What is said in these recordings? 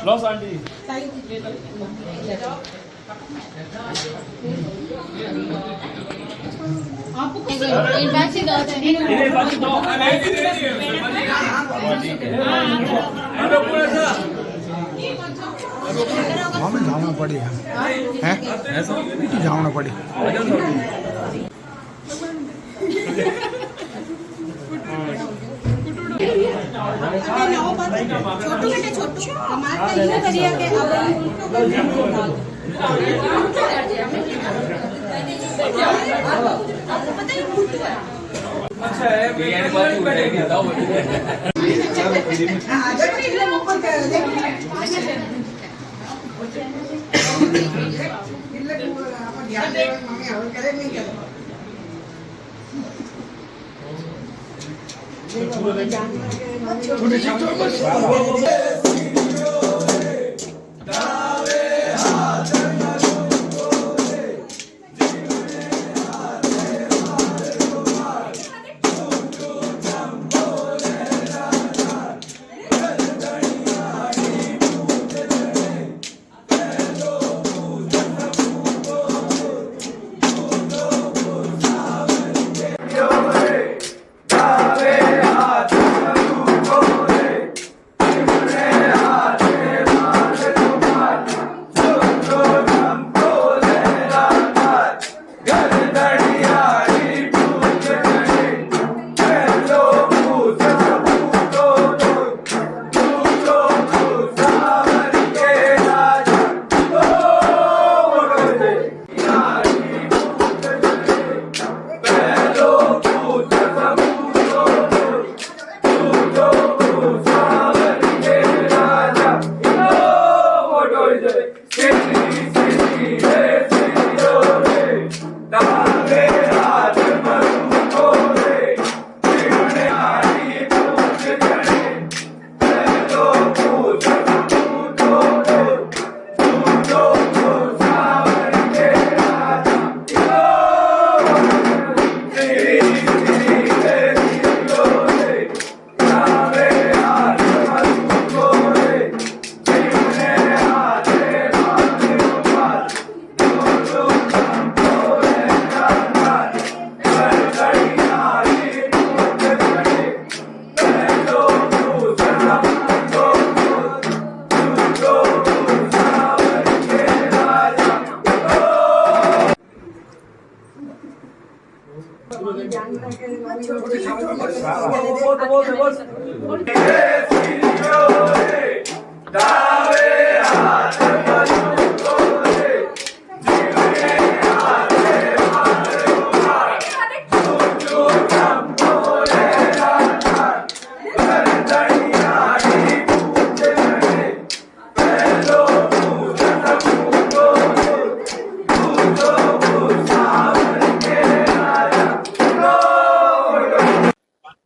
Loss aunty हमें जाना पड़ी है जाना पड़ी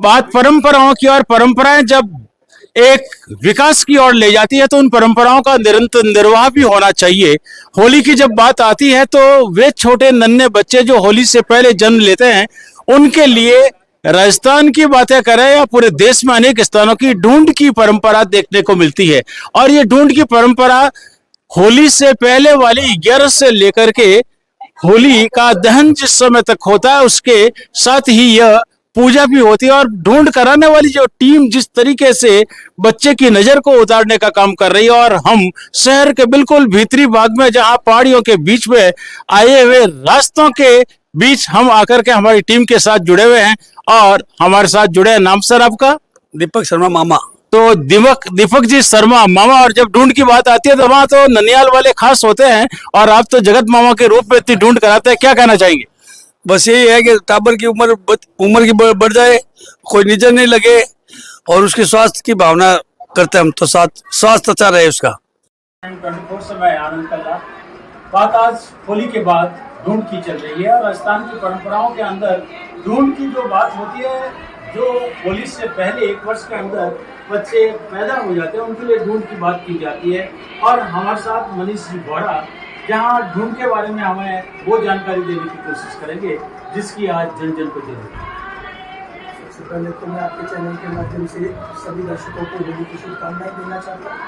बात परंपराओं की, और परंपराएं जब एक विकास की ओर ले जाती है तो उन परंपराओं का निरंतर निर्वाह भी होना चाहिए। होली की जब बात आती है तो वे छोटे नन्हे बच्चे जो होली से पहले जन्म लेते हैं, उनके लिए राजस्थान की बातें करें या पूरे देश में अनेक स्थानों की ढूंढ की परंपरा देखने को मिलती है। और ये ढूंढ की परंपरा होली से पहले वाली 11 से लेकर के होली का दहन जिस समय तक होता है, उसके साथ ही यह पूजा भी होती है। और ढूंढ कराने वाली जो टीम जिस तरीके से बच्चे की नजर को उतारने का काम कर रही है, और हम शहर के बिल्कुल भीतरी भाग में जहां पहाड़ियों के बीच में आए हुए रास्तों के बीच हम आकर के हमारी टीम के साथ जुड़े हुए हैं। और हमारे साथ जुड़े हैं, नाम सर आपका? दीपक शर्मा मामा। तो दीपक जी शर्मा मामा। और जब ढूंढ की बात आती है तो वहां तो ननियाल वाले खास होते हैं, और आप तो जगत मामा के रूप में इतनी ढूंढ कराते हैं, क्या कहना चाहेंगे? बस यही है कि टाबर की उम्र की बढ़ जाए, कोई निजर नहीं लगे और उसके स्वास्थ्य की भावना करते हैं हम, तो साथ स्वास्थ्य अच्छा रहे उसका। 24 समय आनंद का लाभ। बात आज होली के बाद ढूंढ की चल रही है और राजस्थान की परंपराओं के अंदर ढूंढ की जो बात होती है, जो होली से पहले 1 वर्ष के अंदर बच्चे पैदा हो जाते हैं उनके लिए ढूंढ की बात की जाती है। और हमारे साथ मनीष जी बोरा जहाँ ढूंढ के बारे में हमें वो जानकारी देने की कोशिश करेंगे जिसकी आज जन जन को जरूरत है। सबसे पहले तो मैं आपके चैनल के माध्यम से सभी दर्शकों को होली की शुभकामनाएं देना चाहता हूँ।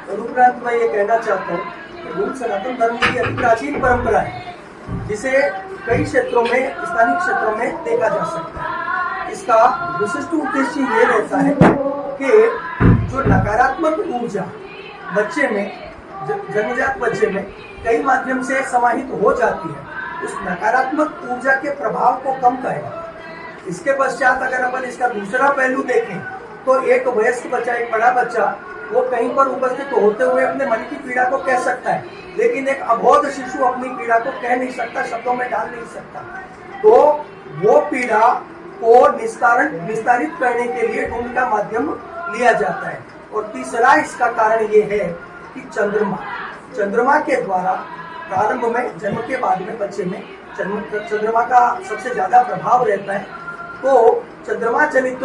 तदुपरांत मैं ये कहना चाहता हूँ कि होली सनातन धर्म की अति प्राचीन परंपरा है, जिसे कई क्षेत्रों में, स्थानीय क्षेत्रों में देखा जा सकता है। इसका विशिष्ट उद्देश्य ये रहता है कि जो नकारात्मक ऊर्जा बच्चे में, जन्मजात बच्चे में कई माध्यम से समाहित हो जाती है, उस नकारात्मक ऊर्जा के प्रभाव को कम करेगा। इसके पश्चात अगर अपन इसका दूसरा पहलू देखें तो एक वयस्क बच्चा, एक बड़ा बच्चा, वो कहीं पर उपस्थित होते हुए अपने मन की पीड़ा को कह सकता है, लेकिन एक अबोध शिशु अपनी पीड़ा को कह नहीं सकता, शब्दों में डाल नहीं सकता। तो वो पीड़ा को निस्तारित करने के लिए ढूंढ का माध्यम लिया जाता है। और तीसरा इसका कारण ये है कि चंद्रमा के द्वारा प्रारंभ में, जन्म के बाद में बच्चे में चंद्रमा का सबसे ज्यादा प्रभाव रहता है। तो चंद्रमा जनित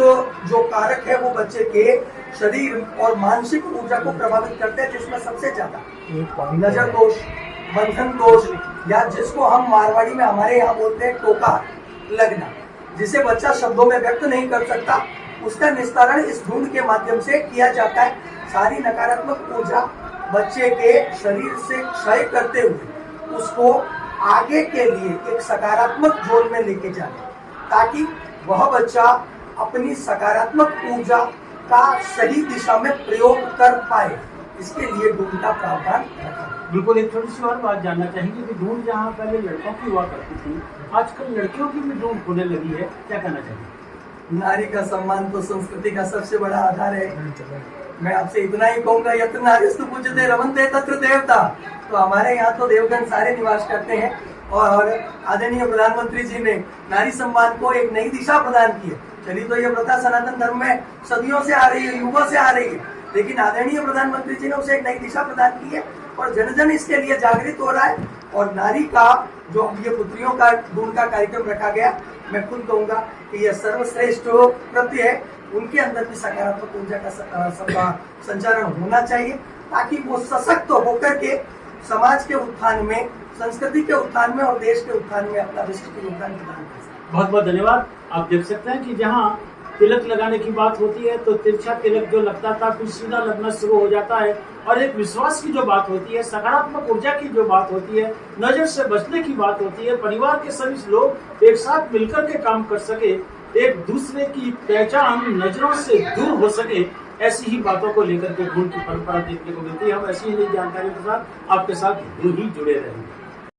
जो कारक है वो बच्चे के शरीर और मानसिक ऊर्जा को प्रभावित करते हैं, जिसमें सबसे ज्यादा नजर दोष, बंधन दोष, या जिसको हम मारवाड़ी में हमारे यहाँ बोलते हैं टोका लगना, जिसे बच्चा शब्दों में व्यक्त नहीं कर सकता, उसका निस्तारण इस ढूंढ के माध्यम से किया जाता है। सारी नकारात्मक ऊर्जा बच्चे के शरीर से क्षय करते हुए उसको आगे के लिए एक सकारात्मक जोन में लेके जाए, ताकि वह बच्चा अपनी सकारात्मक ऊर्जा का सही दिशा में प्रयोग कर पाए। इसके लिए ढूंढ का प्रावधान रखा। बिल्कुल। एक छोटी सी और बात जानना चाहेंगे कि ढूंढ जहाँ पहले लड़कों की हुआ करती थी, आजकल लड़कियों की भी ढूंढ होने लगी है, क्या कहना चाहिए? नारी का सम्मान तो संस्कृति का सबसे बड़ा आधार है। मैं आपसे इतना ही कहूंगा, यत्र नारीस्तु पूज्यते रमन्ते तत्र देवता। तो हमारे यहाँ तो देवगण सारे निवास करते हैं और आदरणीय प्रधानमंत्री जी ने नारी सम्मान को एक नई दिशा प्रदान की है। चलिए तो ये प्रथा सनातन धर्म में सदियों से आ रही है, युगों से आ रही है, लेकिन आदरणीय प्रधानमंत्री जी ने उसे एक नई दिशा प्रदान की है और जन जन इसके लिए जागृत हो रहा है। और नारी का जो ये पुत्रियों का ढूंढ का कार्यक्रम रखा गया, मैं खुद कहूंगा कि यह सर्वश्रेष्ठ कृत्य है। उनके अंदर भी सकारात्मक ऊर्जा का संचारण होना चाहिए, ताकि वो सशक्त होकर के समाज के उत्थान में, संस्कृति के उत्थान में और देश के उत्थान में अपना विशिष्ट योगदान प्रदान कर सके। बहुत बहुत धन्यवाद। आप देख सकते हैं कि जहाँ तिलक लगाने की बात होती है तो तिरछा तिलक जो लगता था फिर सीधा लगना शुरू हो जाता है, और एक विश्वास की जो बात होती है, सकारात्मक ऊर्जा की जो बात होती है, नजर से बचने की बात होती है, परिवार के सभी लोग एक साथ मिलकर के काम कर सके, एक दूसरे की पहचान नजरों से दूर हो सके, ऐसी ही बातों को लेकर के ढूंढ की परंपरा देखने को मिलती है। हम ऐसी ही नई जानकारी के साथ आपके साथ यूं ही जुड़े रहेंगे।